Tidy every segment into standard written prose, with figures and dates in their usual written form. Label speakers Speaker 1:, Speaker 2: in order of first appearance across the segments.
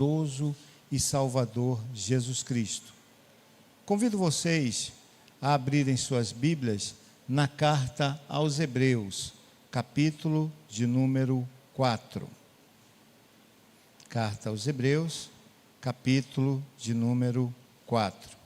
Speaker 1: poderoso e Salvador Jesus Cristo. Convido vocês a abrirem suas Bíblias na carta aos Hebreus, capítulo de número 4. Carta aos Hebreus, capítulo de número 4.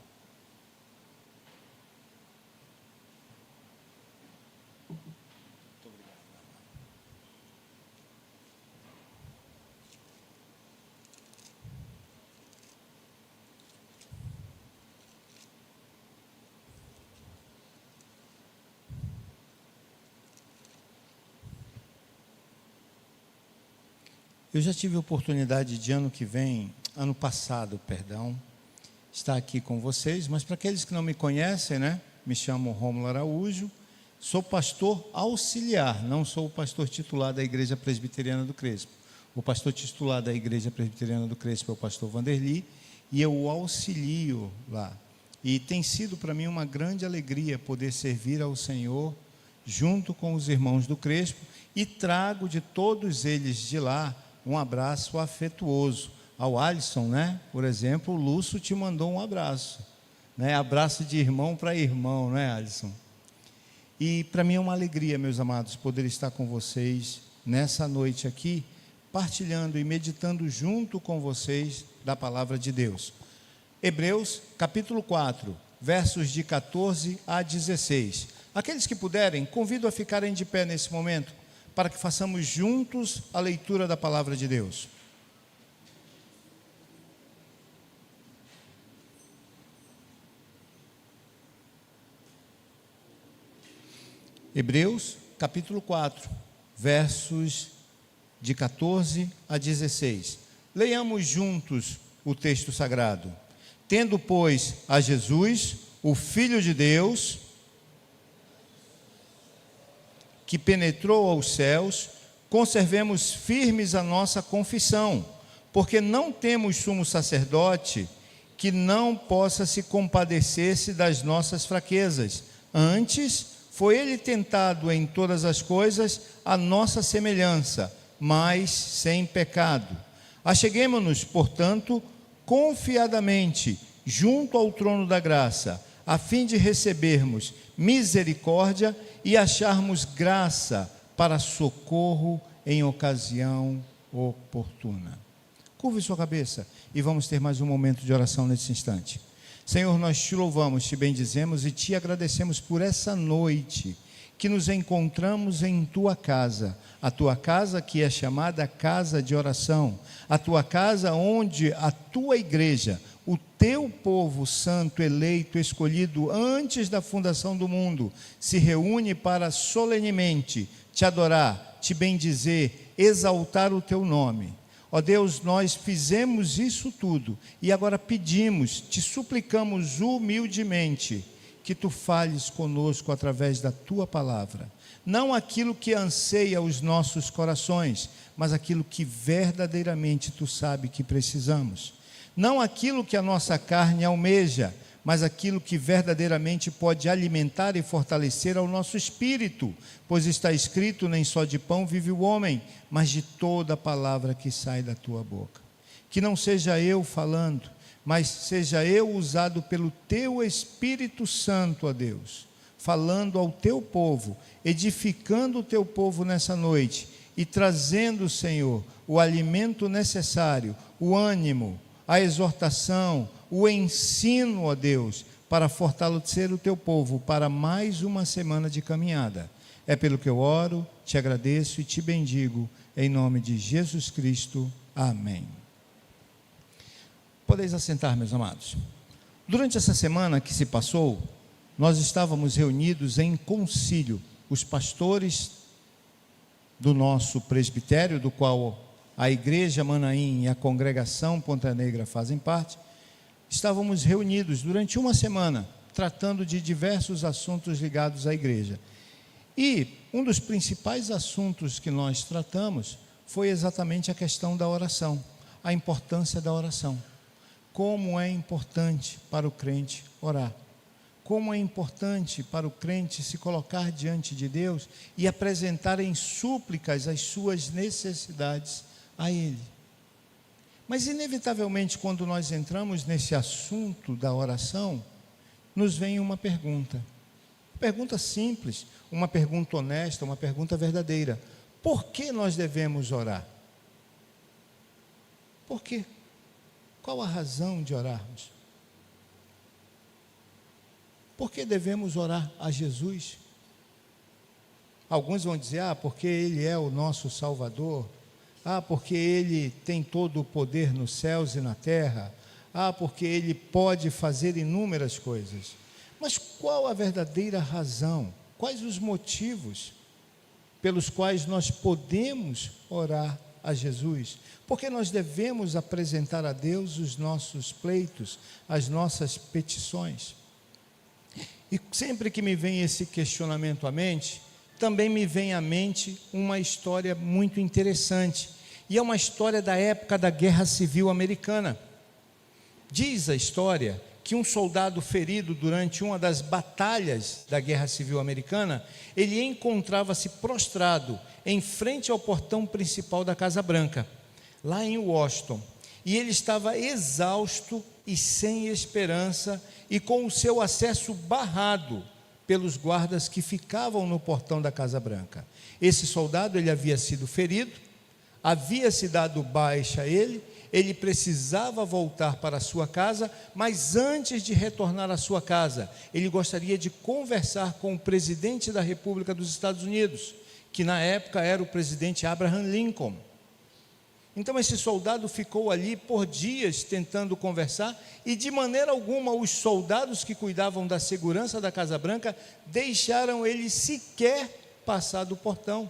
Speaker 1: Eu já tive a oportunidade de ano passado, estar aqui com vocês, mas para aqueles que não me conhecem, me chamo Rômulo Araújo, sou pastor auxiliar, não sou o pastor titular da Igreja Presbiteriana do Crespo. O pastor titular da Igreja Presbiteriana do Crespo é o pastor Vanderli, e eu o auxilio lá. E tem sido para mim uma grande alegria poder servir ao Senhor junto com os irmãos do Crespo, e trago de todos eles de lá um abraço afetuoso. Ao Alisson, por exemplo, o Lúcio te mandou um abraço, abraço de irmão para irmão, Alisson? E para mim é uma alegria, meus amados, poder estar com vocês nessa noite aqui, partilhando e meditando junto com vocês da palavra de Deus. Hebreus, capítulo 4, versos de 14 a 16. Aqueles que puderem, convido a ficarem de pé nesse momento, para que façamos juntos a leitura da palavra de Deus. Hebreus, capítulo 4, versos de 14 a 16. Leiamos juntos o texto sagrado. Tendo, pois, a Jesus, o Filho de Deus, que penetrou aos céus, conservemos firmes a nossa confissão, porque não temos sumo sacerdote que não possa se compadecer-se das nossas fraquezas. Antes, foi ele tentado em todas as coisas à nossa semelhança, mas sem pecado. Acheguemo-nos, portanto, confiadamente junto ao trono da graça, a fim de recebermos misericórdia e acharmos graça para socorro em ocasião oportuna. Curve sua cabeça e vamos ter mais um momento de oração nesse instante. Senhor, nós te louvamos, te bendizemos e te agradecemos por essa noite que nos encontramos em tua casa, a tua casa que é chamada casa de oração, a tua casa onde a tua igreja, o teu povo santo, eleito, escolhido antes da fundação do mundo, se reúne para solenemente te adorar, te bendizer, exaltar o teu nome. Ó Deus, nós fizemos isso tudo e agora pedimos, te suplicamos humildemente, que tu fales conosco através da tua palavra. Não aquilo que anseia os nossos corações, mas aquilo que verdadeiramente tu sabe que precisamos. Não aquilo que a nossa carne almeja, mas aquilo que verdadeiramente pode alimentar e fortalecer ao nosso espírito, pois está escrito: nem só de pão vive o homem, mas de toda palavra que sai da tua boca. Que não seja eu falando, mas seja eu usado pelo teu Espírito Santo, ó Deus, falando ao teu povo, edificando o teu povo nessa noite e trazendo, Senhor, o alimento necessário, o ânimo, a exortação, o ensino, ó Deus, para fortalecer o teu povo para mais uma semana de caminhada. É pelo que eu oro, te agradeço e te bendigo, em nome de Jesus Cristo. Amém. Podeis assentar, meus amados. Durante essa semana que se passou, nós estávamos reunidos em concílio, os pastores do nosso presbitério, do qual a Igreja Manaim e a Congregação Ponta Negra fazem parte. Estávamos reunidos durante uma semana, tratando de diversos assuntos ligados à igreja. E um dos principais assuntos que nós tratamos foi exatamente a questão da oração, a importância da oração. Como é importante para o crente orar. Como é importante para o crente se colocar diante de Deus e apresentar em súplicas as suas necessidades a Ele. Mas, inevitavelmente, quando nós entramos nesse assunto da oração, nos vem uma pergunta simples, uma pergunta honesta, uma pergunta verdadeira: por que nós devemos orar? Por quê? Qual a razão de orarmos? Por que devemos orar a Jesus? Alguns vão dizer: porque Ele é o nosso Salvador, porque Ele tem todo o poder nos céus e na terra, porque Ele pode fazer inúmeras coisas. Mas qual a verdadeira razão? Quais os motivos pelos quais nós podemos orar a Jesus? Porque nós devemos apresentar a Deus os nossos pleitos, as nossas petições. E sempre que me vem esse questionamento à mente, também me vem à mente uma história muito interessante, e é uma história da época da Guerra Civil Americana. Diz a história que um soldado ferido durante uma das batalhas da Guerra Civil Americana, ele encontrava-se prostrado em frente ao portão principal da Casa Branca, lá em Washington, e ele estava exausto e sem esperança, e com o seu acesso barrado pelos guardas que ficavam no portão da Casa Branca. Esse soldado, ele havia sido ferido, havia-se dado baixa a ele precisava voltar para a sua casa, mas antes de retornar à sua casa, ele gostaria de conversar com o presidente da República dos Estados Unidos, que na época era o presidente Abraham Lincoln. Então esse soldado ficou ali por dias tentando conversar, e de maneira alguma os soldados que cuidavam da segurança da Casa Branca deixaram ele sequer passar do portão.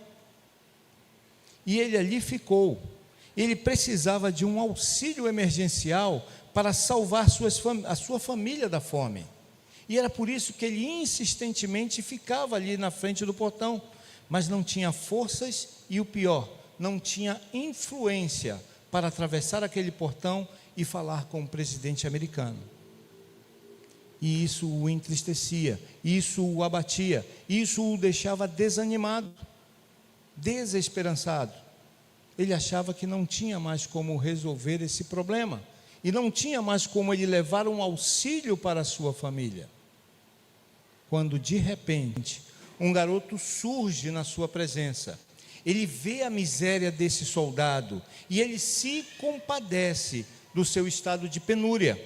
Speaker 1: E ele ali ficou. Ele precisava de um auxílio emergencial para salvar a sua família da fome. E era por isso que ele insistentemente ficava ali na frente do portão, mas não tinha forças e, o pior, não tinha influência para atravessar aquele portão e falar com o presidente americano. E isso o entristecia, isso o abatia, isso o deixava desanimado, desesperançado. Ele achava que não tinha mais como resolver esse problema, e não tinha mais como ele levar um auxílio para a sua família, quando de repente um garoto surge na sua presença. Ele vê a miséria desse soldado e ele se compadece do seu estado de penúria.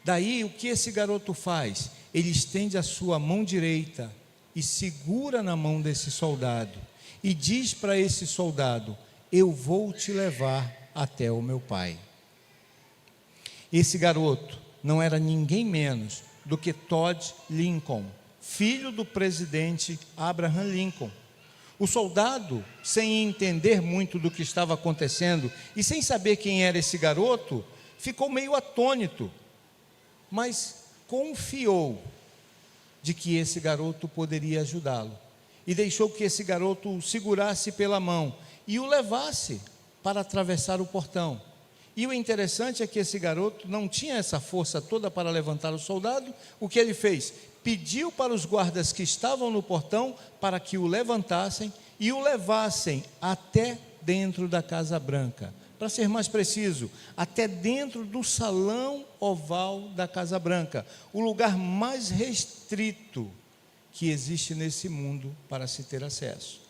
Speaker 1: Daí o que esse garoto faz? Ele estende a sua mão direita e segura na mão desse soldado e diz para esse soldado: eu vou te levar até o meu pai. Esse garoto não era ninguém menos do que Todd Lincoln, filho do presidente Abraham Lincoln. O soldado, sem entender muito do que estava acontecendo e sem saber quem era esse garoto, ficou meio atônito, mas confiou de que esse garoto poderia ajudá-lo, e deixou que esse garoto o segurasse pela mão e o levasse para atravessar o portão. E o interessante é que esse garoto não tinha essa força toda para levantar o soldado. O que ele fez? Pediu para os guardas que estavam no portão para que o levantassem e o levassem até dentro da Casa Branca. Para ser mais preciso, até dentro do salão oval da Casa Branca, o lugar mais restrito que existe nesse mundo para se ter acesso.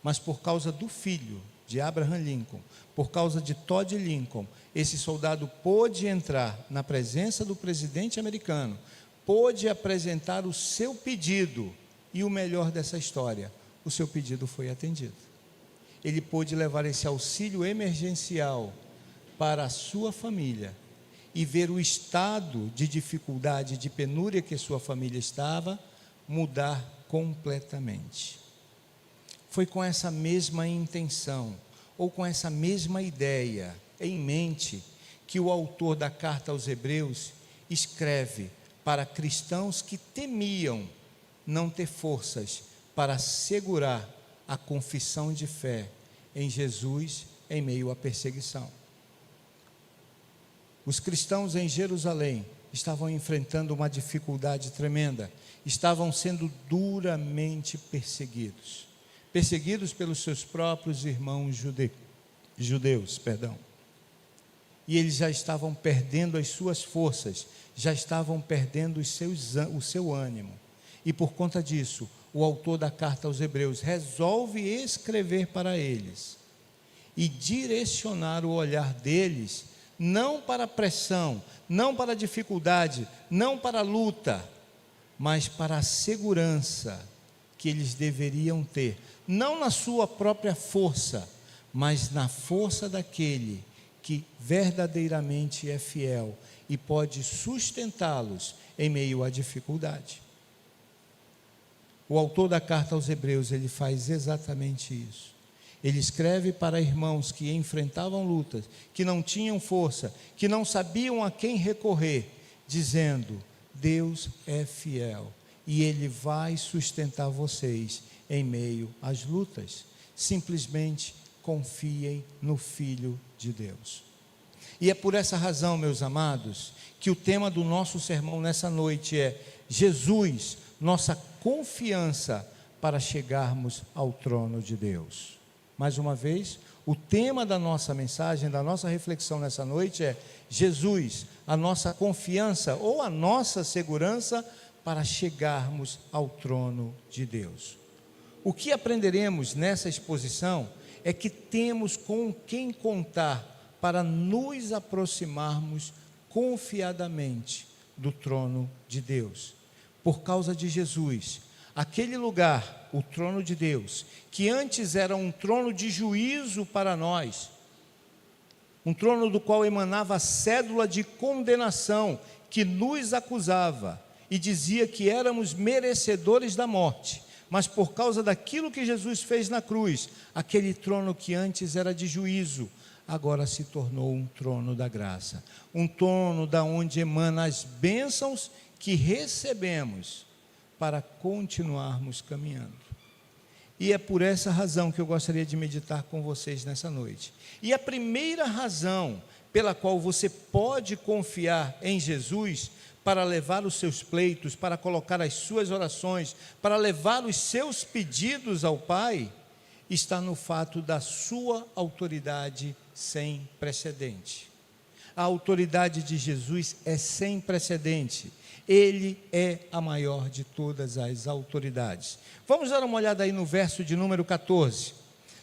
Speaker 1: Mas por causa do filho de Abraham Lincoln, por causa de Todd Lincoln, esse soldado pôde entrar na presença do presidente americano, pôde apresentar o seu pedido, e o melhor dessa história, o seu pedido foi atendido. Ele pôde levar esse auxílio emergencial para a sua família e ver o estado de dificuldade, de penúria que sua família estava, mudar completamente. Foi com essa mesma intenção, ou com essa mesma ideia em mente, que o autor da carta aos Hebreus escreve para cristãos que temiam não ter forças para assegurar a confissão de fé em Jesus em meio à perseguição. Os cristãos em Jerusalém estavam enfrentando uma dificuldade tremenda, estavam sendo duramente perseguidos pelos seus próprios irmãos judeus. e eles já estavam perdendo as suas forças, já estavam perdendo o seu ânimo. E por conta disso, o autor da carta aos Hebreus resolve escrever para eles e direcionar o olhar deles, não para a pressão, não para a dificuldade, não para a luta, mas para a segurança que eles deveriam ter, não na sua própria força, mas na força daquele que verdadeiramente é fiel e pode sustentá-los em meio à dificuldade. O autor da carta aos Hebreus, ele faz exatamente isso. Ele escreve para irmãos que enfrentavam lutas, que não tinham força, que não sabiam a quem recorrer, dizendo: Deus é fiel e Ele vai sustentar vocês em meio às lutas. Simplesmente confiem no Filho de Deus. E é por essa razão, meus amados, que o tema do nosso sermão nessa noite é Jesus, nossa confiança para chegarmos ao trono de Deus. Mais uma vez, o tema da nossa mensagem, da nossa reflexão nessa noite é Jesus, a nossa confiança ou a nossa segurança para chegarmos ao trono de Deus. O que aprenderemos nessa exposição é que temos com quem contar para nos aproximarmos confiadamente do trono de Deus. Por causa de Jesus, aquele lugar, o trono de Deus, que antes era um trono de juízo para nós, um trono do qual emanava a cédula de condenação que nos acusava e dizia que éramos merecedores da morte, mas por causa daquilo que Jesus fez na cruz, aquele trono que antes era de juízo, agora se tornou um trono da graça, um trono da onde emana as bênçãos que recebemos para continuarmos caminhando. E é por essa razão que eu gostaria de meditar com vocês nessa noite. E a primeira razão pela qual você pode confiar em Jesus para levar os seus pleitos, para colocar as suas orações, para levar os seus pedidos ao Pai, está no fato da sua autoridade sem precedente. A autoridade de Jesus é sem precedente. Ele é a maior de todas as autoridades. Vamos dar uma olhada aí no verso de número 14.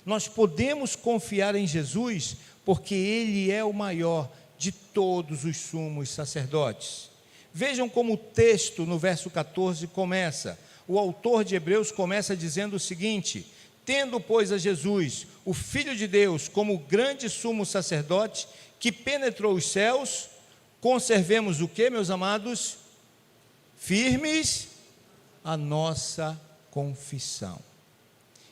Speaker 1: Nós podemos confiar em Jesus porque Ele é o maior de todos os sumos sacerdotes. Vejam como o texto no verso 14 começa. O autor de Hebreus começa dizendo o seguinte: tendo, pois, a Jesus, o Filho de Deus, como grande sumo sacerdote, que penetrou os céus, conservemos o que, meus amados? Firmes a nossa confissão.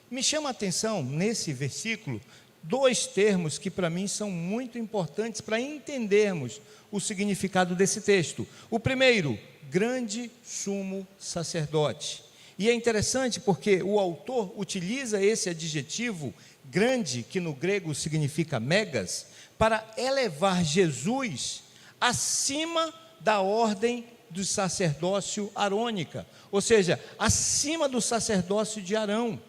Speaker 1: Me chama a atenção, nesse versículo, dois termos que para mim são muito importantes para entendermos o significado desse texto. O primeiro, grande sumo sacerdote. E é interessante porque o autor utiliza esse adjetivo grande, que no grego significa megas, para elevar Jesus acima da ordem do sacerdócio arônica, ou seja, acima do sacerdócio de Arão.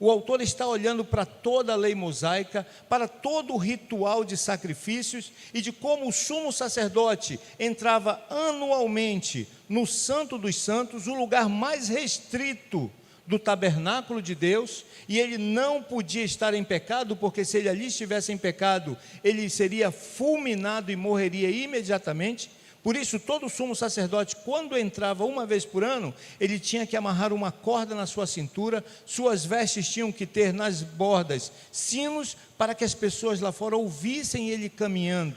Speaker 1: O autor está olhando para toda a lei mosaica, para todo o ritual de sacrifícios e de como o sumo sacerdote entrava anualmente no Santo dos Santos, o lugar mais restrito do tabernáculo de Deus, e ele não podia estar em pecado, porque se ele ali estivesse em pecado, ele seria fulminado e morreria imediatamente. Por isso, todo sumo sacerdote, quando entrava uma vez por ano, ele tinha que amarrar uma corda na sua cintura, suas vestes tinham que ter nas bordas sinos, para que as pessoas lá fora ouvissem ele caminhando,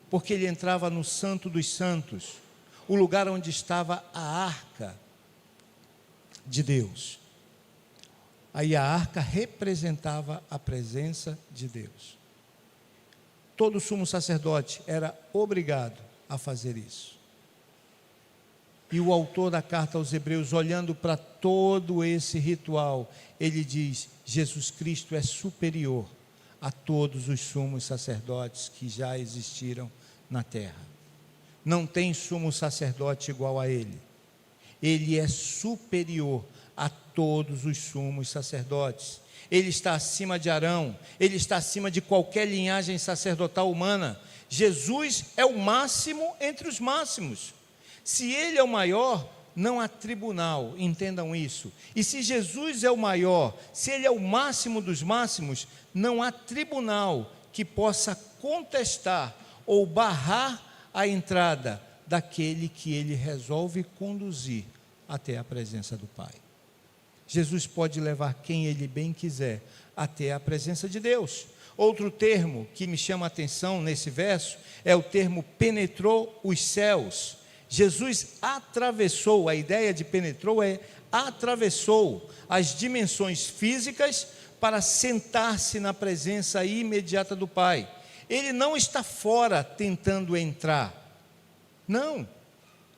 Speaker 1: porque ele entrava no Santo dos Santos, o lugar onde estava a arca de Deus. Aí a arca representava a presença de Deus. Todo sumo sacerdote era obrigado a fazer isso. E o autor da carta aos Hebreus, olhando para todo esse ritual, ele diz: Jesus Cristo é superior a todos os sumos sacerdotes que já existiram na terra. Não tem sumo sacerdote igual a ele. Ele é superior a todos os sumos sacerdotes. Ele está acima de Arão, ele está acima de qualquer linhagem sacerdotal humana. Jesus é o máximo entre os máximos. Se ele é o maior, não há tribunal, entendam isso. E se Jesus é o maior, se ele é o máximo dos máximos, não há tribunal que possa contestar ou barrar a entrada daquele que ele resolve conduzir até a presença do Pai. Jesus pode levar quem ele bem quiser até a presença de Deus. Outro termo que me chama a atenção nesse verso é o termo penetrou os céus. Jesus atravessou, a ideia de penetrou é atravessou as dimensões físicas para sentar-se na presença imediata do Pai. Ele não está fora tentando entrar. Não,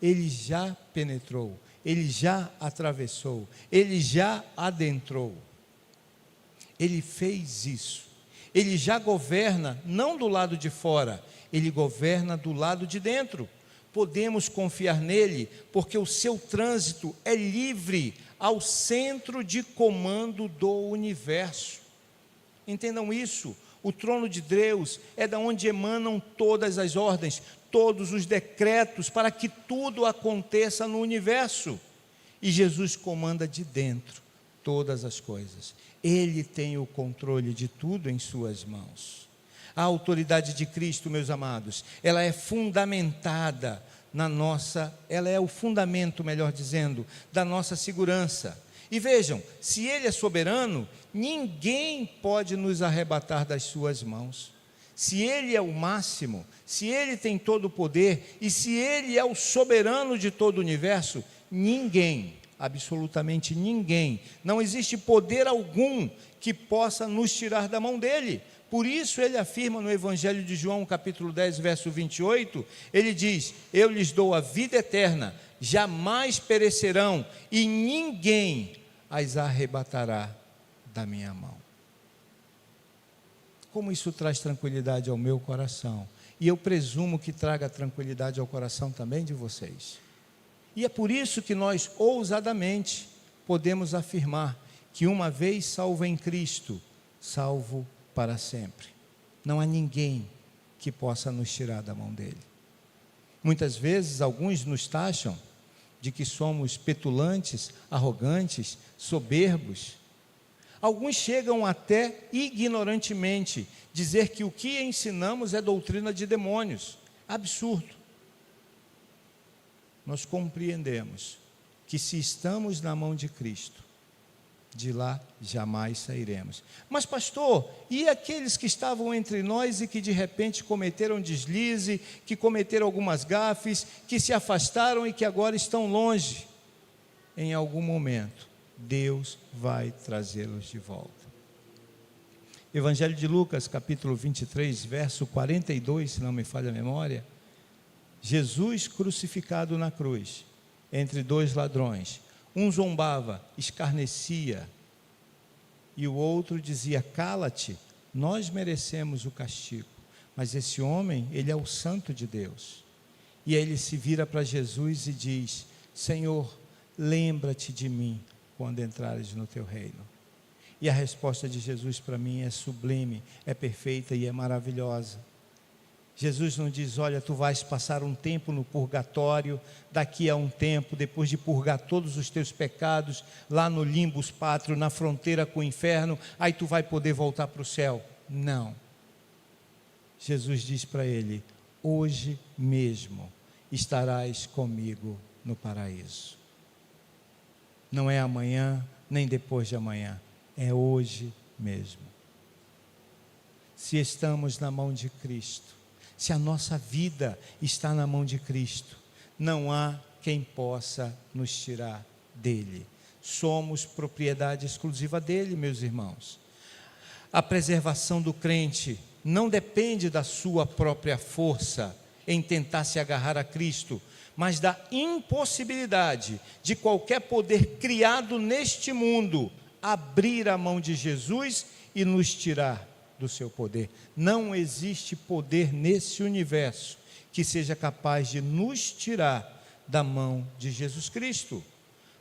Speaker 1: ele já penetrou, ele já atravessou, ele já adentrou. Ele fez isso. Ele já governa não do lado de fora, ele governa do lado de dentro. Podemos confiar nele, porque o seu trânsito é livre ao centro de comando do universo. Entendam isso, o trono de Deus é da onde emanam todas as ordens, todos os decretos para que tudo aconteça no universo. E Jesus comanda de dentro todas as coisas. Ele tem o controle de tudo em suas mãos. A autoridade de Cristo, meus amados, ela é fundamentada ela é o fundamento, melhor dizendo, da nossa segurança. E vejam, se ele é soberano, ninguém pode nos arrebatar das suas mãos. Se ele é o máximo, se ele tem todo o poder, e se ele é o soberano de todo o universo, ninguém, absolutamente ninguém, não existe poder algum que possa nos tirar da mão dele. Por isso ele afirma no Evangelho de João, capítulo 10, verso 28, ele diz: eu lhes dou a vida eterna, jamais perecerão, e ninguém as arrebatará da minha mão. Como isso traz tranquilidade ao meu coração, e eu presumo que traga tranquilidade ao coração também de vocês. E é por isso que nós ousadamente podemos afirmar que uma vez salvo em Cristo, salvo para sempre. Não há ninguém que possa nos tirar da mão dele. Muitas vezes alguns nos taxam de que somos petulantes, arrogantes, soberbos. Alguns chegam até ignorantemente dizer que o que ensinamos é doutrina de demônios. Absurdo. Nós compreendemos que se estamos na mão de Cristo, de lá jamais sairemos. Mas pastor, e aqueles que estavam entre nós e que de repente cometeram deslize, que cometeram algumas gafes, que se afastaram e que agora estão longe? Em algum momento, Deus vai trazê-los de volta. Evangelho de Lucas, capítulo 23, verso 42, se não me falha a memória. Jesus crucificado na cruz, entre dois ladrões. Um zombava, escarnecia, e o outro dizia: cala-te, nós merecemos o castigo. Mas esse homem, ele é o santo de Deus. E aí ele se vira para Jesus e diz: Senhor, lembra-te de mim quando entrares no teu reino. E a resposta de Jesus para mim é sublime, é perfeita e é maravilhosa. Jesus não diz: olha, tu vais passar um tempo no purgatório, daqui a um tempo, depois de purgar todos os teus pecados, lá no limbus pátrio, na fronteira com o inferno, aí tu vai poder voltar para o céu. Não. Jesus diz para ele: hoje mesmo estarás comigo no paraíso. Não é amanhã, nem depois de amanhã, é hoje mesmo. Se estamos na mão de Cristo, se a nossa vida está na mão de Cristo, não há quem possa nos tirar dele. Somos propriedade exclusiva dele, meus irmãos. A preservação do crente não depende da sua própria força em tentar se agarrar a Cristo, mas da impossibilidade de qualquer poder criado neste mundo abrir a mão de Jesus e nos tirar do seu poder. Não existe poder nesse universo que seja capaz de nos tirar da mão de Jesus Cristo.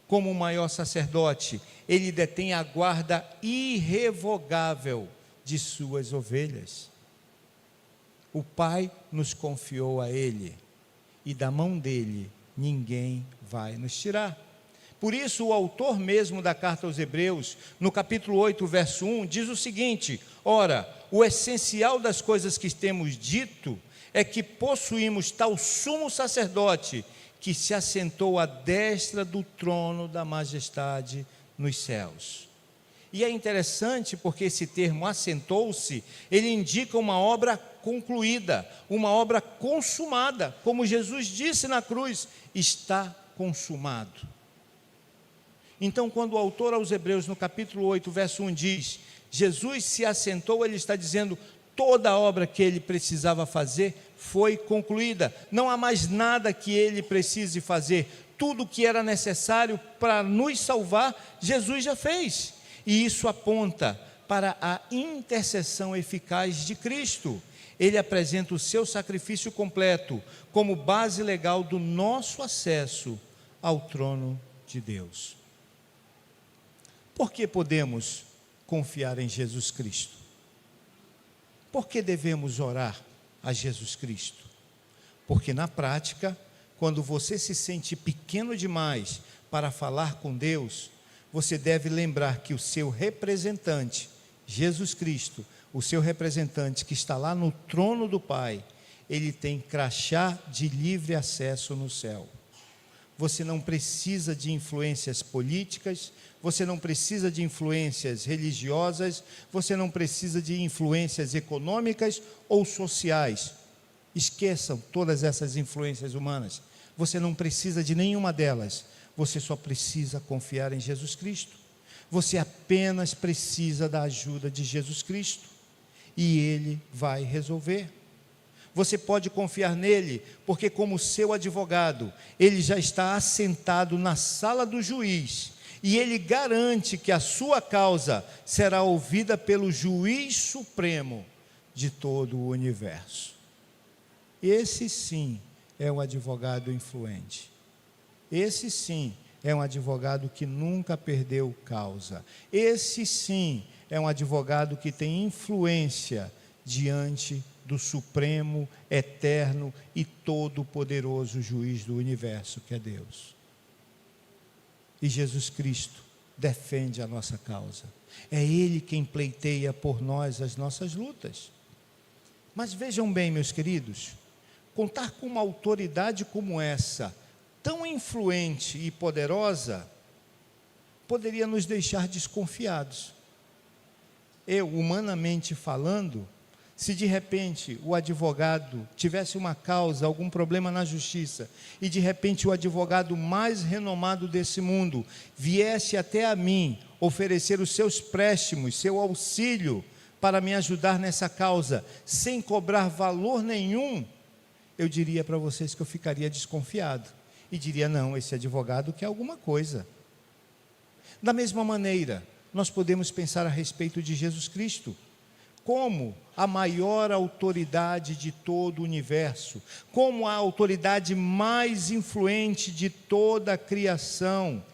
Speaker 1: como o maior sacerdote, ele detém a guarda irrevogável de suas ovelhas. O Pai nos confiou a ele, e da mão dele ninguém vai nos tirar. Por isso, o autor mesmo da carta aos Hebreus, no capítulo 8, verso 1, diz o seguinte: ora, o essencial das coisas que temos dito é que possuímos tal sumo sacerdote que se assentou à destra do trono da majestade nos céus. E é interessante porque esse termo assentou-se, ele indica uma obra concluída, uma obra consumada, como Jesus disse na cruz, está consumado. Então, quando o autor aos Hebreus, no capítulo 8, verso 1 diz, Jesus se assentou, ele está dizendo, toda a obra que ele precisava fazer foi concluída, não há mais nada que ele precise fazer, tudo que era necessário para nos salvar, Jesus já fez, e isso aponta para a intercessão eficaz de Cristo. Ele apresenta o seu sacrifício completo como base legal do nosso acesso ao trono de Deus. Por que podemos confiar em Jesus Cristo? Por que devemos orar a Jesus Cristo? Porque na prática, quando você se sente pequeno demais para falar com Deus, você deve lembrar que o seu representante, Jesus Cristo, o seu representante que está lá no trono do Pai, ele tem crachá de livre acesso no céu. Você não precisa de influências políticas, você não precisa de influências religiosas, você não precisa de influências econômicas ou sociais. Esqueçam todas essas influências humanas. Você não precisa de nenhuma delas. Você só precisa confiar em Jesus Cristo. Você apenas precisa da ajuda de Jesus Cristo. E Ele vai resolver. Você pode confiar nele, porque como seu advogado, ele já está assentado na sala do juiz, e ele garante que a sua causa será ouvida pelo juiz supremo de todo o universo. Esse sim é um advogado influente. Esse sim é um advogado que nunca perdeu causa. Esse sim é um advogado que tem influência diante do supremo, eterno e todo-poderoso juiz do universo, que é Deus. E Jesus Cristo defende a nossa causa. É Ele quem pleiteia por nós as nossas lutas. Mas vejam bem, meus queridos, contar com uma autoridade como essa, tão influente e poderosa, poderia nos deixar desconfiados. Eu, humanamente falando, se de repente o advogado tivesse uma causa, algum problema na justiça, e de repente o advogado mais renomado desse mundo viesse até a mim oferecer os seus préstimos, seu auxílio para me ajudar nessa causa, sem cobrar valor nenhum, eu diria para vocês que eu ficaria desconfiado e diria, não, esse advogado quer alguma coisa. Da mesma maneira, nós podemos pensar a respeito de Jesus Cristo, como a maior autoridade de todo o universo, como a autoridade mais influente de toda a criação.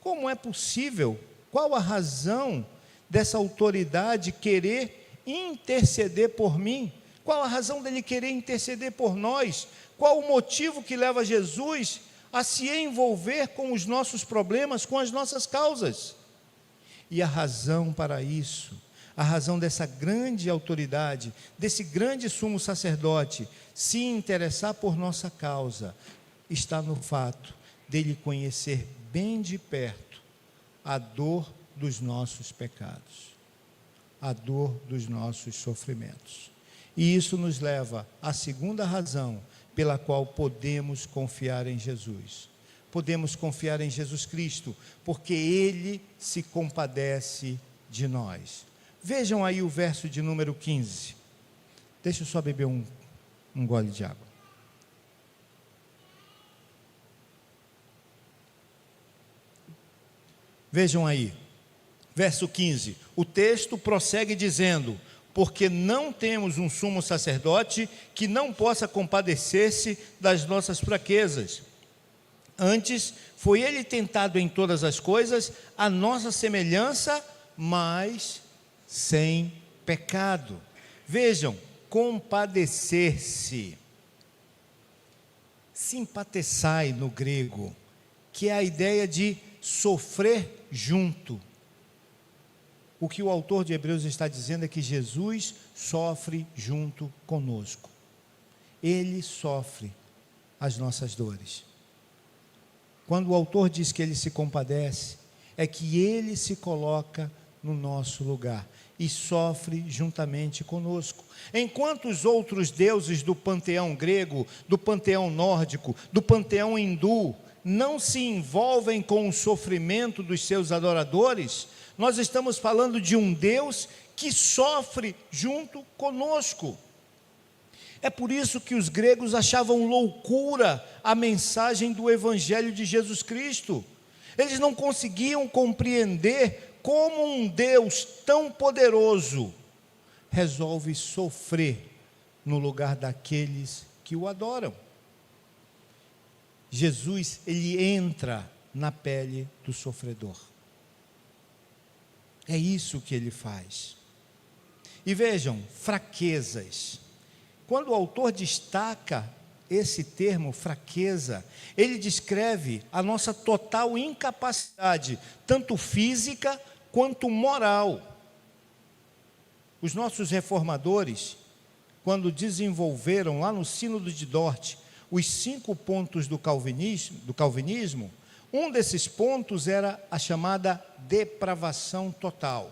Speaker 1: Como é possível? Qual a razão dessa autoridade querer interceder por mim? Qual a razão dele querer interceder por nós? Qual o motivo que leva Jesus a se envolver com os nossos problemas, com as nossas causas? E a razão para isso, a razão dessa grande autoridade, desse grande sumo sacerdote, se interessar por nossa causa, está no fato dele conhecer bem de perto a dor dos nossos pecados, a dor dos nossos sofrimentos. E isso nos leva à segunda razão pela qual podemos confiar em Jesus. Podemos confiar em Jesus Cristo, porque Ele se compadece de nós. Vejam aí o verso de número 15. Deixa eu só beber um gole de água. Vejam aí, verso 15. O texto prossegue dizendo: porque não temos um sumo sacerdote que não possa compadecer-se das nossas fraquezas, Antes, foi ele tentado em todas as coisas, a nossa semelhança, mas sem pecado. Vejam, compadecer-se, simpatizai no grego, que é a ideia de sofrer junto. O que o autor de Hebreus está dizendo é que Jesus sofre junto conosco. Ele sofre as nossas dores. Quando o autor diz que ele se compadece, é que ele se coloca no nosso lugar e sofre juntamente conosco. Enquanto os outros deuses do panteão grego, do panteão nórdico, do panteão hindu, não se envolvem com o sofrimento dos seus adoradores, nós estamos falando de um Deus que sofre junto conosco. É por isso que os gregos achavam loucura a mensagem do Evangelho de Jesus Cristo. Eles não conseguiam compreender como um Deus tão poderoso resolve sofrer no lugar daqueles que o adoram. Jesus, ele entra na pele do sofredor. É isso que ele faz. E vejam, fraquezas. Quando o autor destaca esse termo, fraqueza, ele descreve a nossa total incapacidade, tanto física quanto moral. Os nossos reformadores, quando desenvolveram lá no Sínodo de Dort, os 5 pontos do calvinismo, um desses pontos era a chamada depravação total.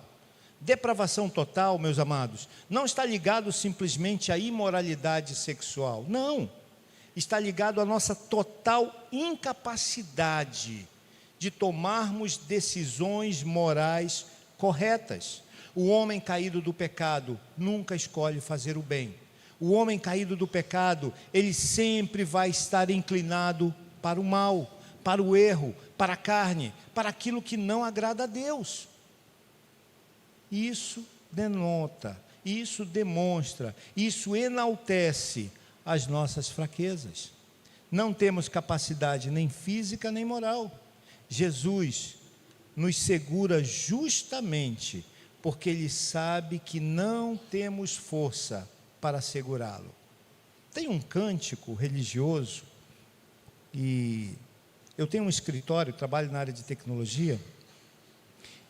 Speaker 1: Depravação total, meus amados, não está ligado simplesmente à imoralidade sexual, não, está ligado à nossa total incapacidade de tomarmos decisões morais corretas. O homem caído do pecado nunca escolhe fazer o bem. O homem caído do pecado, ele sempre vai estar inclinado para o mal, para o erro, para a carne, para aquilo que não agrada a Deus. Isso denota, isso demonstra, isso enaltece as nossas fraquezas. Não temos capacidade nem física nem moral. Jesus nos segura justamente porque Ele sabe que não temos força para segurá-lo. Tem um cântico religioso, e eu tenho um escritório, trabalho na área de tecnologia,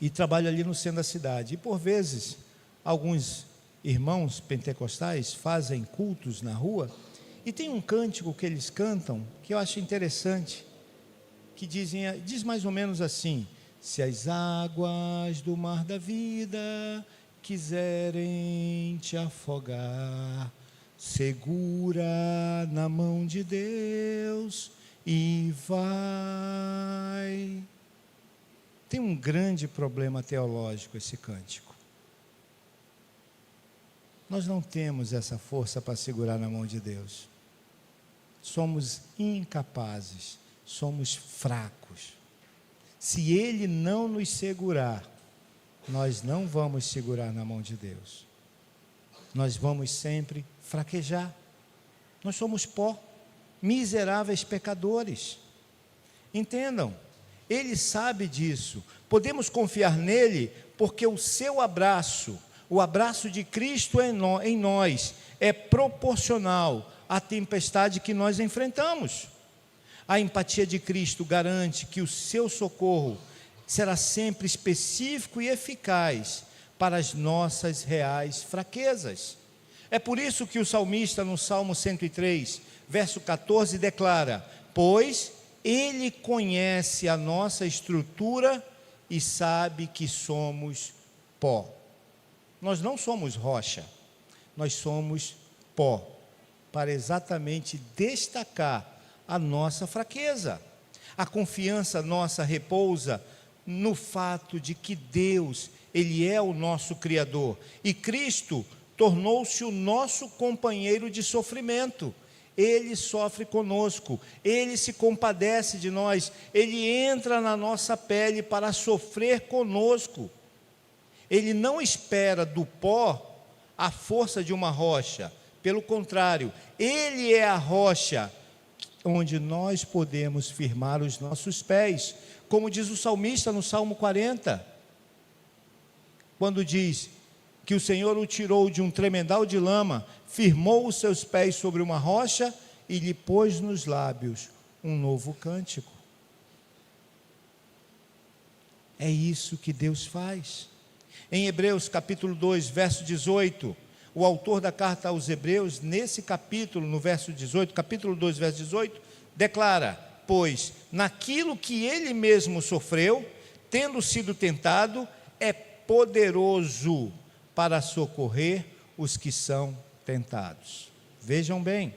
Speaker 1: e trabalho ali no centro da cidade, e por vezes, alguns irmãos pentecostais fazem cultos na rua, e tem um cântico que eles cantam, que eu acho interessante, que diz mais ou menos assim: se as águas do mar da vida quiserem te afogar, segura na mão de Deus e vai. Tem um grande problema teológico esse cântico. Nós não temos essa força para segurar na mão de Deus. Somos incapazes, somos fracos. Se Ele não nos segurar, nós não vamos segurar na mão de Deus. Nós vamos sempre fraquejar. Nós somos pó, miseráveis pecadores. Entendam, Ele sabe disso. Podemos confiar nele, porque o seu abraço, o abraço de Cristo em nós, é proporcional à tempestade que nós enfrentamos. A empatia de Cristo garante que o seu socorro será sempre específico e eficaz para as nossas reais fraquezas. É por isso que o salmista, no Salmo 103, verso 14, declara: pois Ele conhece a nossa estrutura e sabe que somos pó. Nós não somos rocha, nós somos pó, para exatamente destacar a nossa fraqueza. A confiança nossa repousa no fato de que Deus, Ele é o nosso Criador, e Cristo tornou-se o nosso companheiro de sofrimento. Ele sofre conosco, Ele se compadece de nós, Ele entra na nossa pele para sofrer conosco. Ele não espera do pó a força de uma rocha, pelo contrário, Ele é a rocha onde nós podemos firmar os nossos pés, como diz o salmista no Salmo 40, quando diz que o Senhor o tirou de um tremedal de lama, firmou os seus pés sobre uma rocha e lhe pôs nos lábios um novo cântico. É isso que Deus faz. Em Hebreus capítulo 2, verso 18, o autor da carta aos Hebreus, nesse capítulo, no verso 18, capítulo 2, verso 18, declara: pois naquilo que ele mesmo sofreu, tendo sido tentado, é poderoso para socorrer os que são tentados. Vejam bem,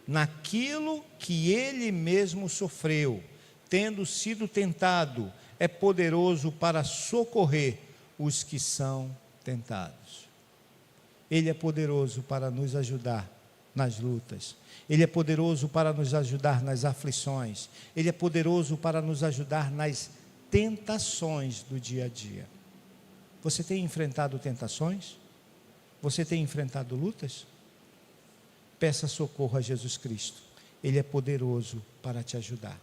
Speaker 1: naquilo que ele mesmo sofreu, tendo sido tentado, é poderoso para socorrer os que são tentados. Ele é poderoso para nos ajudar nas lutas. Ele é poderoso para nos ajudar nas aflições. Ele é poderoso para nos ajudar nas tentações do dia a dia. Você tem enfrentado tentações? Você tem enfrentado lutas? Peça socorro a Jesus Cristo. Ele é poderoso para te ajudar.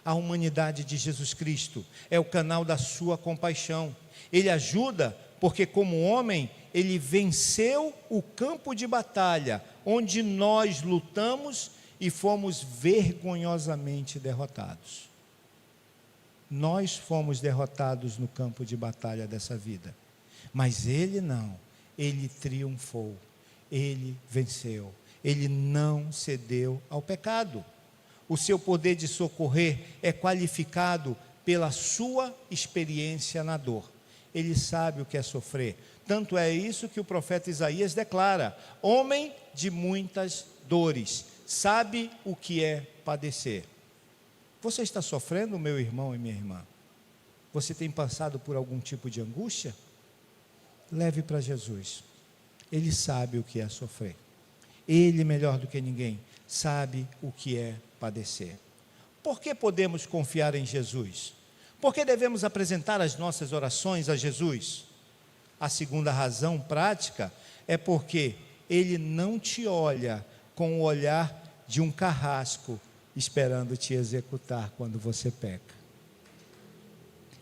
Speaker 1: A humanidade de Jesus Cristo é o canal da sua compaixão. Ele ajuda porque, como homem, ele venceu o campo de batalha, onde nós lutamos e fomos vergonhosamente derrotados. Nós fomos derrotados no campo de batalha dessa vida, mas ele não, ele triunfou, ele venceu, ele não cedeu ao pecado. O seu poder de socorrer é qualificado pela sua experiência na dor. Ele sabe o que é sofrer. Tanto é isso que o profeta Isaías declara: homem de muitas dores, sabe o que é padecer. Você está sofrendo, meu irmão e minha irmã? Você tem passado por algum tipo de angústia? Leve para Jesus. Ele sabe o que é sofrer. Ele, melhor do que ninguém, sabe o que é padecer. Por que podemos confiar em Jesus? Por que devemos apresentar as nossas orações a Jesus? A segunda razão prática é porque Ele não te olha com o olhar de um carrasco esperando te executar quando você peca.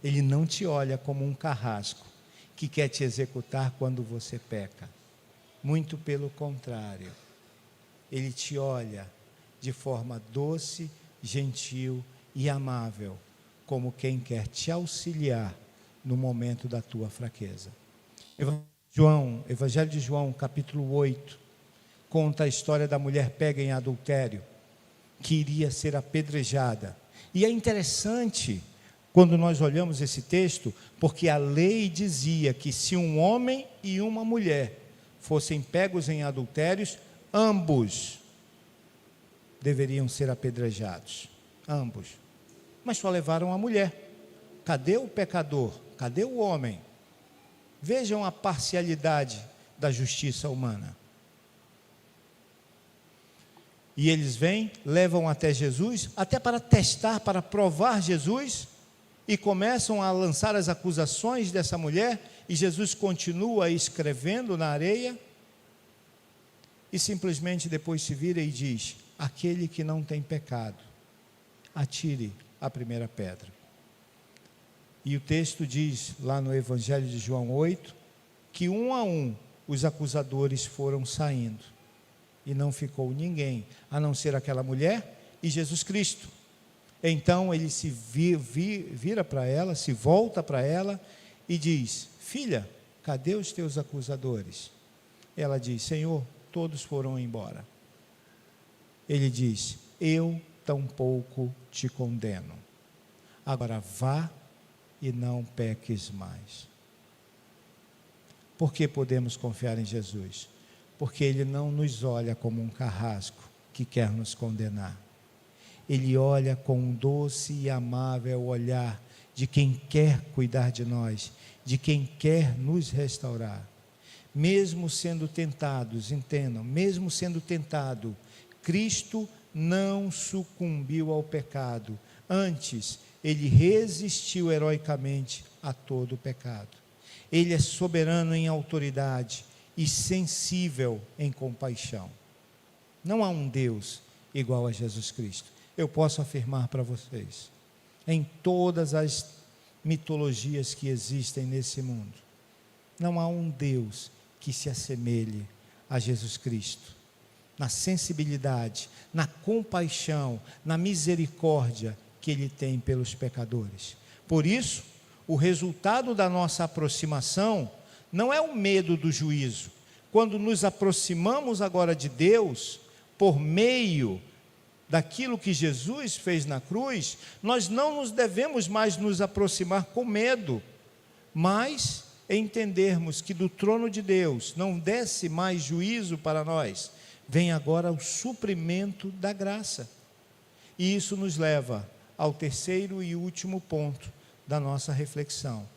Speaker 1: Ele não te olha como um carrasco que quer te executar quando você peca. Muito pelo contrário. Ele te olha de forma doce, gentil e amável, como quem quer te auxiliar no momento da tua fraqueza. Evangelho de João, capítulo 8, conta a história da mulher pega em adultério, que iria ser apedrejada. E é interessante quando nós olhamos esse texto, porque a lei dizia que se um homem e uma mulher fossem pegos em adultérios, ambos deveriam ser apedrejados. Ambos. Mas só levaram a mulher. Cadê o pecador? Cadê o homem? Vejam a parcialidade da justiça humana. E eles vêm, levam até Jesus, até para testar, para provar Jesus, e começam a lançar as acusações dessa mulher, e Jesus continua escrevendo na areia, e simplesmente depois se vira e diz: aquele que não tem pecado, atire a primeira pedra. E o texto diz, lá no Evangelho de João 8, que um a um os acusadores foram saindo, e não ficou ninguém, a não ser aquela mulher e Jesus Cristo. Então ele se vira para ela, se volta para ela e diz: filha, cadê os teus acusadores? Ela diz: Senhor, todos foram embora. Ele diz: eu tampouco te condeno. Agora vá e não peques mais. Por que podemos confiar em Jesus? Porque Ele não nos olha como um carrasco que quer nos condenar. Ele olha com um doce e amável olhar de quem quer cuidar de nós, de quem quer nos restaurar. Mesmo sendo tentados, entendam, mesmo sendo tentado, Cristo não sucumbiu ao pecado. Antes, Ele resistiu heroicamente a todo o pecado. Ele é soberano em autoridade e sensível em compaixão. Não há um Deus igual a Jesus Cristo. eu posso afirmar para vocês, em todas as mitologias que existem nesse mundo, não há um Deus que se assemelhe a Jesus Cristo, na sensibilidade, na compaixão, na misericórdia que Ele tem pelos pecadores. Por isso, o resultado da nossa aproximação não é o medo do juízo. Quando nos aproximamos agora de Deus, por meio daquilo que Jesus fez na cruz, nós não nos devemos mais nos aproximar com medo, mas entendermos que do trono de Deus não desce mais juízo para nós, vem agora o suprimento da graça. E isso nos leva ao terceiro e último ponto da nossa reflexão.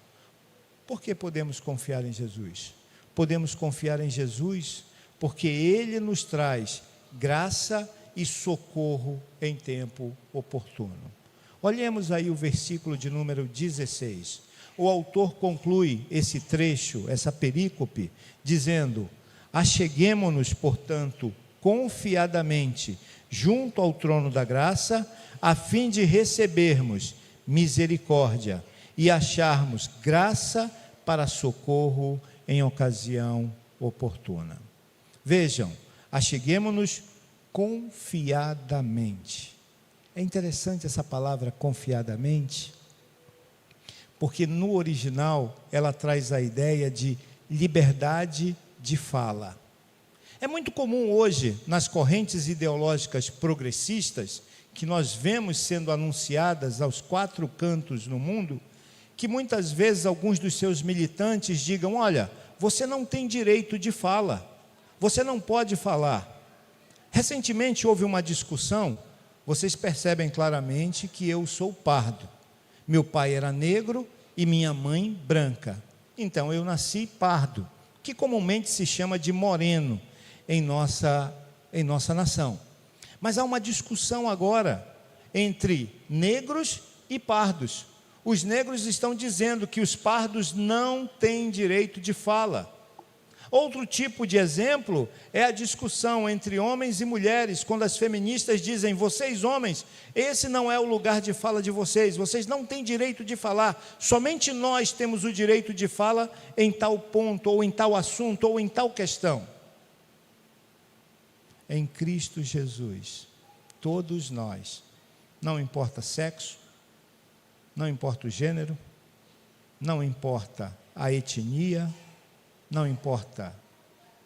Speaker 1: Por que podemos confiar em Jesus? Podemos confiar em Jesus porque Ele nos traz graça e socorro em tempo oportuno. Olhemos aí o versículo de número 16. O autor conclui esse trecho, essa perícope, dizendo: acheguemo-nos, portanto, confiadamente junto ao trono da graça, a fim de recebermos misericórdia e acharmos graça para socorro em ocasião oportuna. Vejam, acheguemo-nos confiadamente. É interessante essa palavra confiadamente, porque no original ela traz a ideia de liberdade de fala. É muito comum hoje, nas correntes ideológicas progressistas, que nós vemos sendo anunciadas aos quatro cantos no mundo, que muitas vezes alguns dos seus militantes digam: olha, você não tem direito de fala, você não pode falar. Recentemente houve uma discussão, vocês percebem claramente que eu sou pardo. Meu pai era negro e minha mãe branca. Então eu nasci pardo, que comumente se chama de moreno em nossa nação. Mas há uma discussão agora entre negros e pardos. Os negros estão dizendo que os pardos não têm direito de fala. Outro tipo de exemplo é a discussão entre homens e mulheres, quando as feministas dizem: vocês homens, esse não é o lugar de fala de vocês, vocês não têm direito de falar, somente nós temos o direito de fala em tal ponto, ou em tal assunto, ou em tal questão. Em Cristo Jesus, todos nós, não importa sexo, não importa o gênero, não importa a etnia, não importa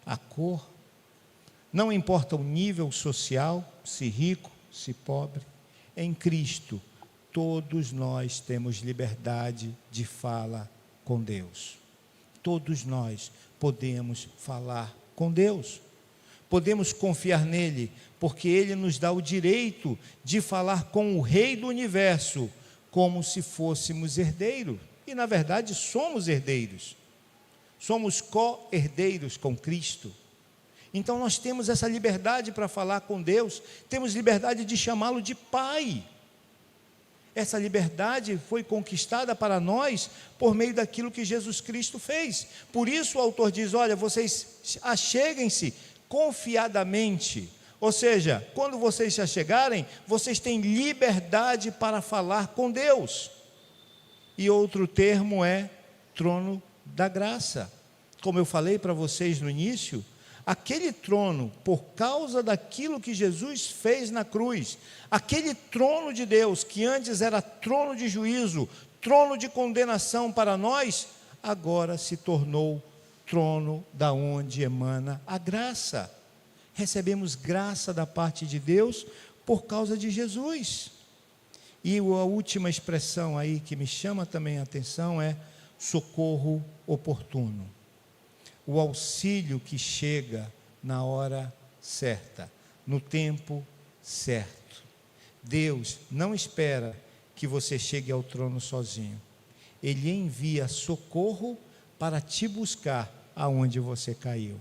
Speaker 1: a cor, não importa o nível social, se rico, se pobre, em Cristo, todos nós temos liberdade de fala com Deus. Todos nós podemos falar com Deus. Podemos confiar nele, porque ele nos dá o direito de falar com o Rei do Universo, como se fôssemos herdeiros. E na verdade somos herdeiros. Somos co-herdeiros com Cristo. Então nós temos essa liberdade para falar com Deus, temos liberdade de chamá-lo de Pai. Essa liberdade foi conquistada para nós por meio daquilo que Jesus Cristo fez. Por isso o autor diz: olha, vocês acheguem-se confiadamente. Ou seja, quando vocês se achegarem, vocês têm liberdade para falar com Deus. E outro termo é trono da graça. Como eu falei para vocês no início, aquele trono, por causa daquilo que Jesus fez na cruz, aquele trono de Deus, que antes era trono de juízo, trono de condenação para nós, agora se tornou trono da onde emana a graça. Recebemos graça da parte de Deus por causa de Jesus. E a última expressão aí que me chama também a atenção é socorro oportuno. O auxílio que chega na hora certa, no tempo certo. Deus não espera que você chegue ao trono sozinho. Ele envia socorro para te buscar aonde você caiu.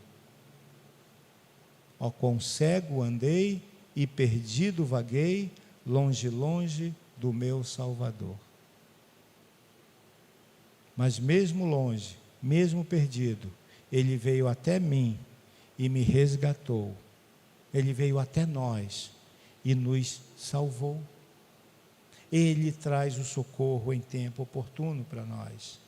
Speaker 1: Ó quão cego andei e perdido vaguei, longe, longe do meu Salvador. Mas mesmo longe, mesmo perdido, Ele veio até mim e me resgatou. Ele veio até nós e nos salvou. Ele traz o socorro em tempo oportuno para nós.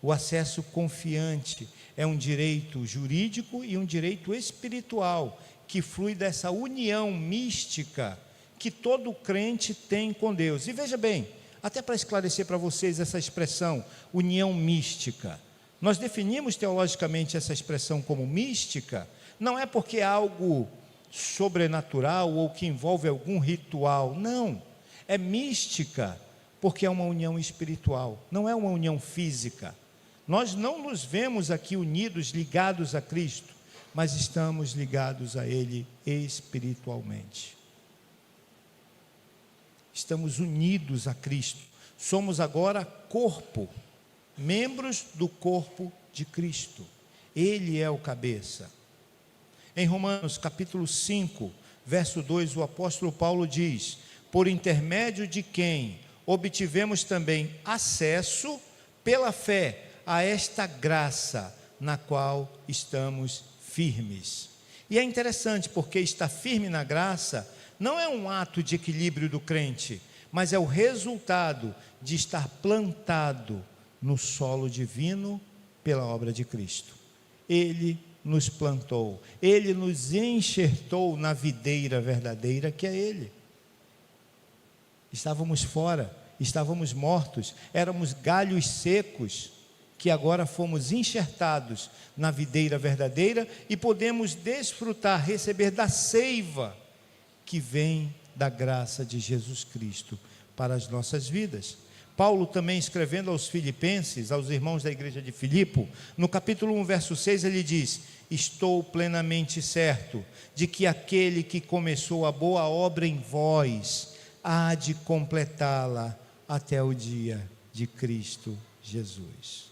Speaker 1: O acesso confiante é um direito jurídico e um direito espiritual que flui dessa união mística que todo crente tem com Deus. E veja bem, até para esclarecer para vocês essa expressão, união mística. Nós definimos teologicamente essa expressão como mística, não é porque é algo sobrenatural ou que envolve algum ritual, não. É mística porque é uma união espiritual, não é uma união física. Nós não nos vemos aqui unidos, ligados a Cristo, mas estamos ligados a Ele espiritualmente. Estamos unidos a Cristo, somos agora corpo, membros do corpo de Cristo. Ele é o cabeça. Em Romanos capítulo 5, verso 2, o apóstolo Paulo diz: por intermédio de quem obtivemos também acesso pela fé a esta graça na qual estamos firmes. E é interessante porque estar firme na graça não é um ato de equilíbrio do crente, mas é o resultado de estar plantado no solo divino pela obra de Cristo. Ele nos plantou, Ele nos enxertou na videira verdadeira que é Ele. Estávamos fora, estávamos mortos, éramos galhos secos, que agora fomos enxertados na videira verdadeira e podemos desfrutar, receber da seiva que vem da graça de Jesus Cristo para as nossas vidas. Paulo também escrevendo aos filipenses, aos irmãos da igreja de Filipe, no capítulo 1, verso 6, ele diz: estou plenamente certo de que aquele que começou a boa obra em vós, há de completá-la até o dia de Cristo Jesus.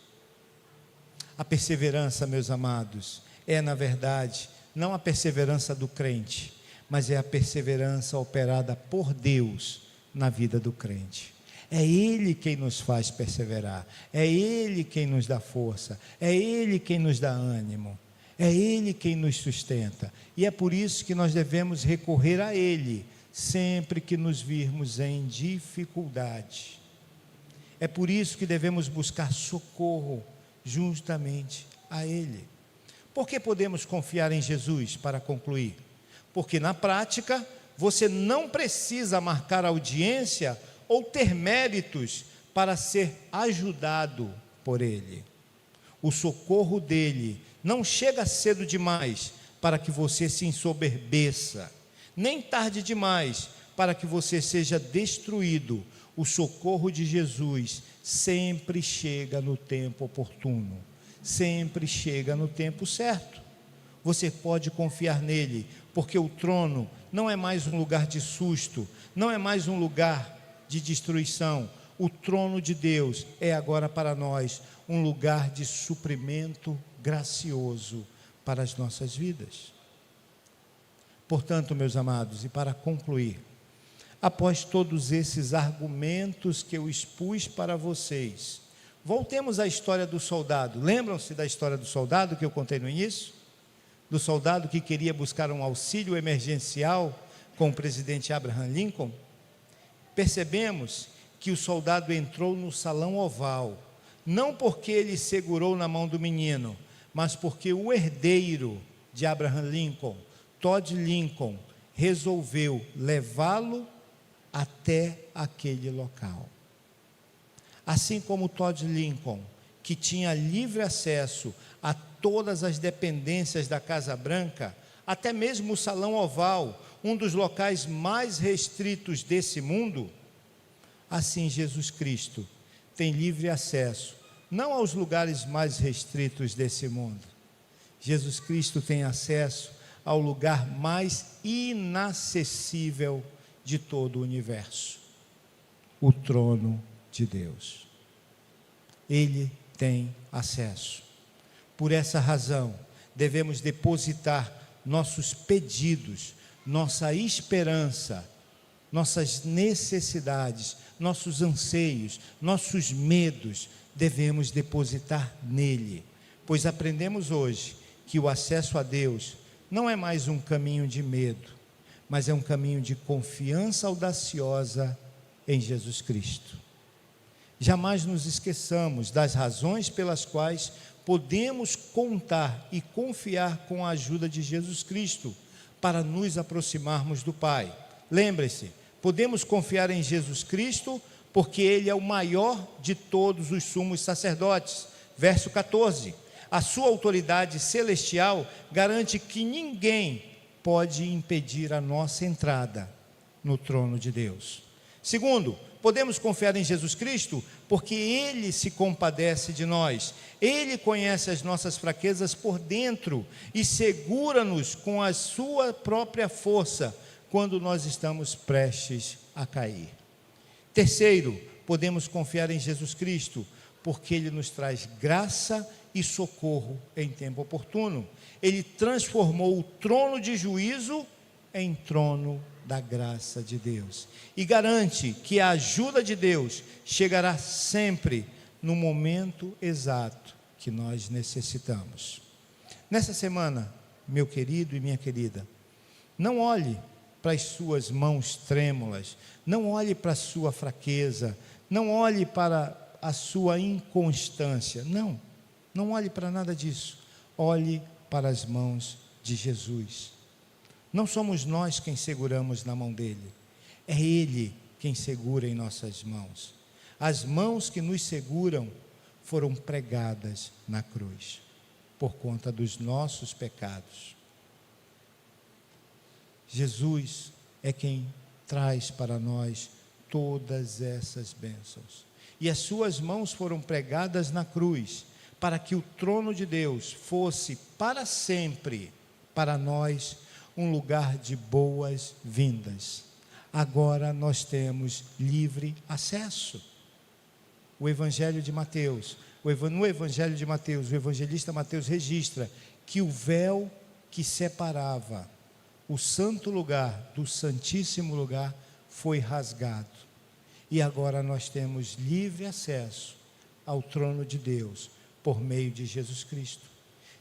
Speaker 1: A perseverança, meus amados, é na verdade, não a perseverança do crente, mas é a perseverança operada por Deus na vida do crente. É Ele quem nos faz perseverar, é Ele quem nos dá força, é Ele quem nos dá ânimo, é Ele quem nos sustenta, e é por isso que nós devemos recorrer a Ele, sempre que nos virmos em dificuldade. É por isso que devemos buscar socorro justamente a Ele. Por que podemos confiar em Jesus, para concluir? Porque na prática, você não precisa marcar audiência ou ter méritos para ser ajudado por Ele. O socorro dEle não chega cedo demais para que você se ensoberbeça, nem tarde demais para que você seja destruído. O socorro de Jesus sempre chega no tempo oportuno, sempre chega no tempo certo. Você pode confiar nele, porque o trono não é mais um lugar de susto, não é mais um lugar de destruição. O trono de Deus é agora para nós um lugar de suprimento gracioso para as nossas vidas. Portanto, meus amados, e para concluir, após todos esses argumentos que eu expus para vocês, voltemos à história do soldado. Lembram-se da história do soldado que eu contei no início? Do soldado que queria buscar um auxílio emergencial com o presidente Abraham Lincoln? Percebemos que o soldado entrou no salão oval, não porque ele segurou na mão do menino, mas porque o herdeiro de Abraham Lincoln, Todd Lincoln, resolveu levá-lo até aquele local. Assim como Todd Lincoln, que tinha livre acesso a todas as dependências da Casa Branca, até mesmo o Salão Oval, um dos locais mais restritos desse mundo, assim Jesus Cristo tem livre acesso, não aos lugares mais restritos desse mundo. Jesus Cristo tem acesso ao lugar mais inacessível de todo o universo, o trono de Deus. Ele tem acesso. Por essa razão, devemos depositar nossos pedidos, nossa esperança, nossas necessidades, nossos anseios, nossos medos, devemos depositar nele, pois aprendemos hoje que o acesso a Deus não é mais um caminho de medo, mas é um caminho de confiança audaciosa em Jesus Cristo. Jamais nos esqueçamos das razões pelas quais podemos contar e confiar com a ajuda de Jesus Cristo para nos aproximarmos do Pai. Lembre-se, podemos confiar em Jesus Cristo porque Ele é o maior de todos os sumos sacerdotes. Verso 14, a sua autoridade celestial garante que ninguém pode impedir a nossa entrada no trono de Deus. Segundo, podemos confiar em Jesus Cristo porque Ele se compadece de nós. Ele conhece as nossas fraquezas por dentro e segura-nos com a sua própria força quando nós estamos prestes a cair. Terceiro, podemos confiar em Jesus Cristo porque Ele nos traz graça e socorro em tempo oportuno. Ele transformou o trono de juízo em trono da graça de Deus e garante que a ajuda de Deus chegará sempre no momento exato que nós necessitamos. Nessa semana, meu querido e minha querida, não olhe para as suas mãos trêmulas, não olhe para a sua fraqueza, não olhe para a sua inconstância, não olhe para nada disso, olhe para as mãos de Jesus. Não somos nós quem seguramos na mão dele, é Ele quem segura em nossas mãos. As mãos que nos seguram foram pregadas na cruz, por conta dos nossos pecados. Jesus é quem traz para nós todas essas bênçãos. E as suas mãos foram pregadas na cruz, para que o trono de Deus fosse para sempre, para nós, um lugar de boas-vindas. Agora nós temos livre acesso. O Evangelho de Mateus, no Evangelho de Mateus, o evangelista Mateus registra que o véu que separava o santo lugar do santíssimo lugar foi rasgado. E agora nós temos livre acesso ao trono de Deus por meio de Jesus Cristo.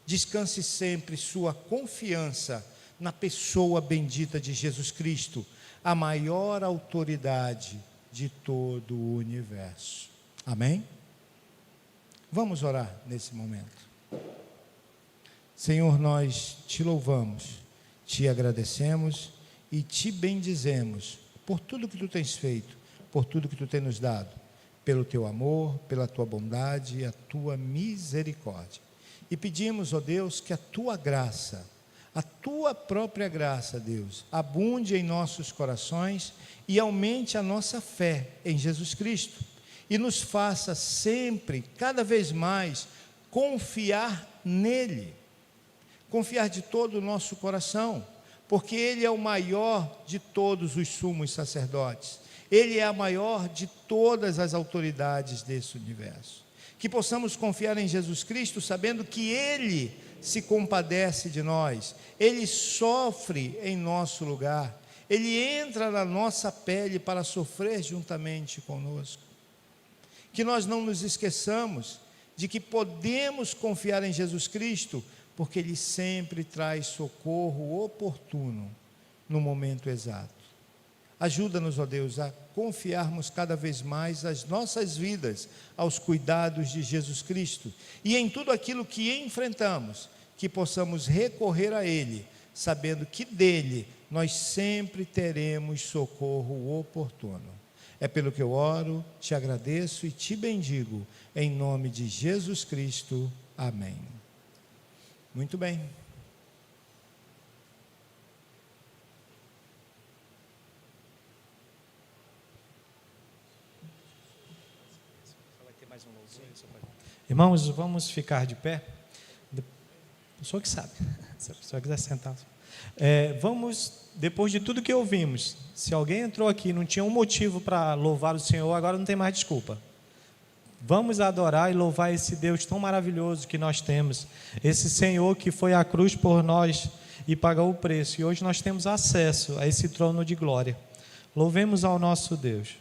Speaker 1: Descanse sempre sua confiança na pessoa bendita de Jesus Cristo, a maior autoridade de todo o universo. Amém? Vamos orar nesse momento. Senhor, nós te louvamos, te agradecemos e te bendizemos por tudo que tu tens feito, por tudo que tu tens nos dado, pelo teu amor, pela tua bondade e a tua misericórdia. E pedimos, ó Deus, que a tua graça, a tua própria graça, Deus, abunde em nossos corações e aumente a nossa fé em Jesus Cristo e nos faça sempre, cada vez mais, confiar nele, confiar de todo o nosso coração, porque Ele é o maior de todos os sumos sacerdotes, Ele é a maior de todas as autoridades desse universo. Que possamos confiar em Jesus Cristo, sabendo que Ele se compadece de nós, Ele sofre em nosso lugar, Ele entra na nossa pele para sofrer juntamente conosco. Que nós não nos esqueçamos de que podemos confiar em Jesus Cristo, porque Ele sempre traz socorro oportuno no momento exato. Ajuda-nos, ó Deus, a confiarmos cada vez mais as nossas vidas aos cuidados de Jesus Cristo e em tudo aquilo que enfrentamos, que possamos recorrer a Ele, sabendo que dele nós sempre teremos socorro oportuno. É pelo que eu oro, te agradeço e te bendigo, em nome de Jesus Cristo. Amém. Muito bem.
Speaker 2: Irmãos, vamos ficar de pé. A pessoa que sabe, se a pessoa quiser sentar. Vamos, depois de tudo que ouvimos, se alguém entrou aqui e não tinha um motivo para louvar o Senhor, agora não tem mais desculpa. Vamos adorar e louvar esse Deus tão maravilhoso que nós temos, esse Senhor que foi à cruz por nós e pagou o preço, e hoje nós temos acesso a esse trono de glória. Louvemos ao nosso Deus.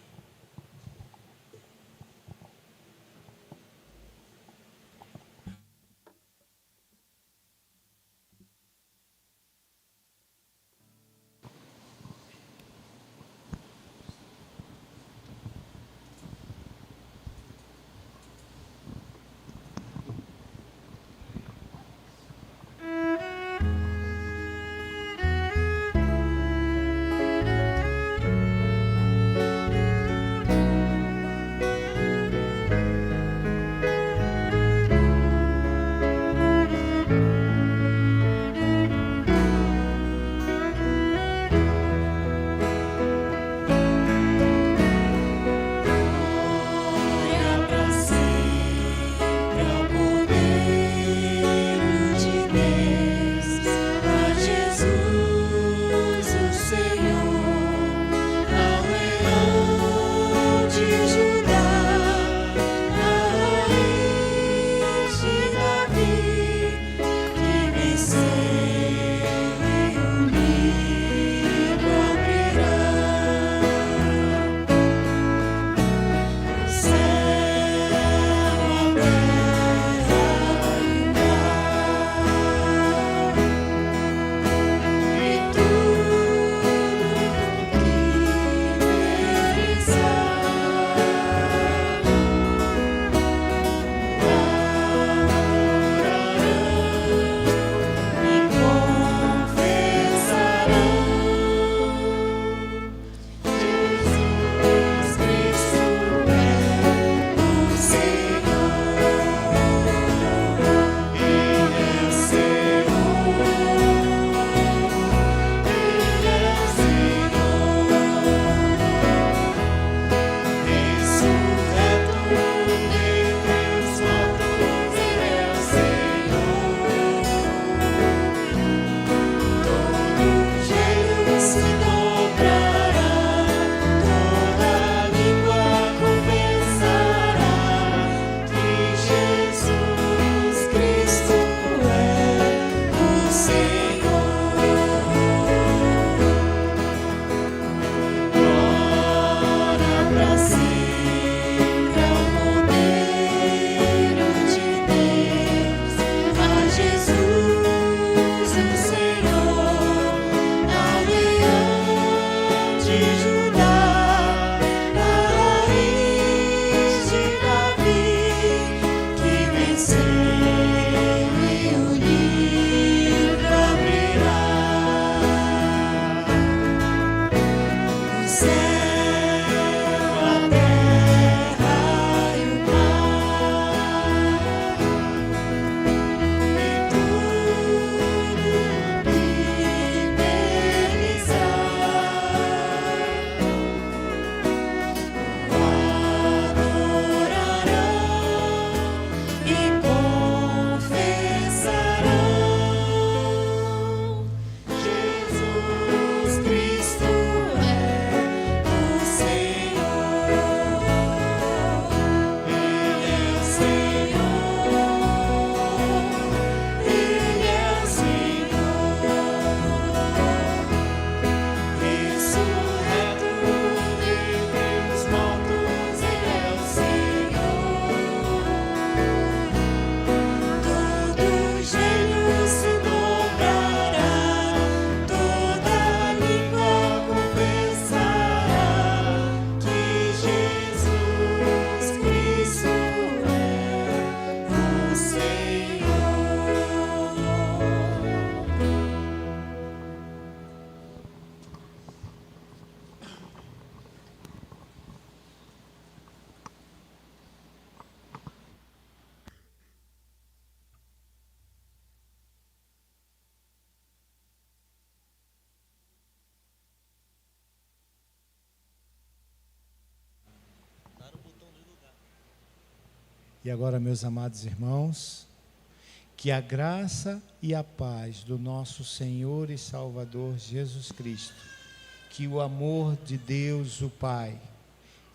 Speaker 1: E agora, meus amados irmãos, que a graça e a paz do nosso Senhor e Salvador Jesus Cristo, que o amor de Deus o Pai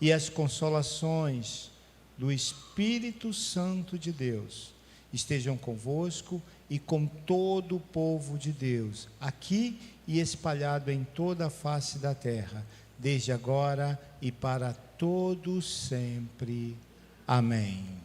Speaker 1: e as consolações do Espírito Santo de Deus estejam convosco e com todo o povo de Deus, aqui e espalhado em toda a face da terra, desde agora e para todos sempre. Amém.